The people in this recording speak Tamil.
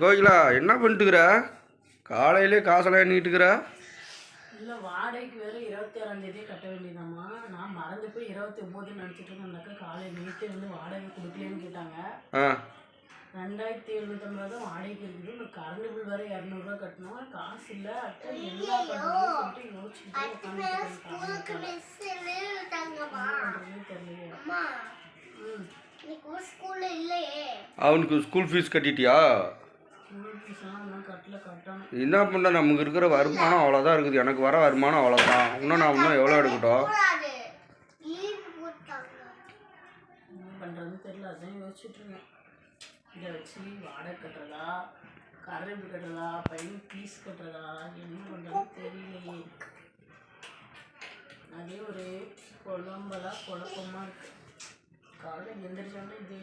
கோகிலா என்ன பண்ணிட்டுக்கிற? காலையிலே காசெல்லாம் எண்ணிட்டுக்கிற? இல்லை, வாடகைக்கு வேறு 26ஆம் தேதியே கட்ட வேண்டியதாம்மா. நான் மறந்து போய் 29 நினச்சிட்டு இருந்தேன்னாக்கா காலையில் நேற்றே வந்து வாடகை கொடுக்கலன்னு கேட்டாங்க. 2750 தான் வாடகைக்கு இருக்குது. இந்த கரண்ட் பில் வேறு 200 கட்டணும். காசு இல்லை. அட்டை என்ன பண்ணுறதுன்னு சொல்லிட்டு யோசிச்சுட்டு உட்காந்துட்டு தெரியலையே. அவனுக்கு ஸ்கூல் ஃபீஸ் கட்டிட்டியா? என்ன பண்ண, நமக்கு இருக்கிற வருமானம் அவ்வளோதான் இருக்குது. எனக்கு வர வருமானம் அவ்வளோதான். இன்னும் எவ்வளோ எடுக்கட்டும்? என்ன பண்ணுறதுன்னு தெரியல. அதான் யோசிச்சுட்டு இருக்கேன். இதை வச்சு வாடகை கட்டுறதா, கரண்ட் கட்டுறதா, பையன் ஃபீஸ் கட்டுறதா, என்ன பண்ணுறதுன்னு தெரியலையே. அதே ஒரு குழப்பமாக இருக்குது. காலையில் எந்திரிச்சோன்னே இதே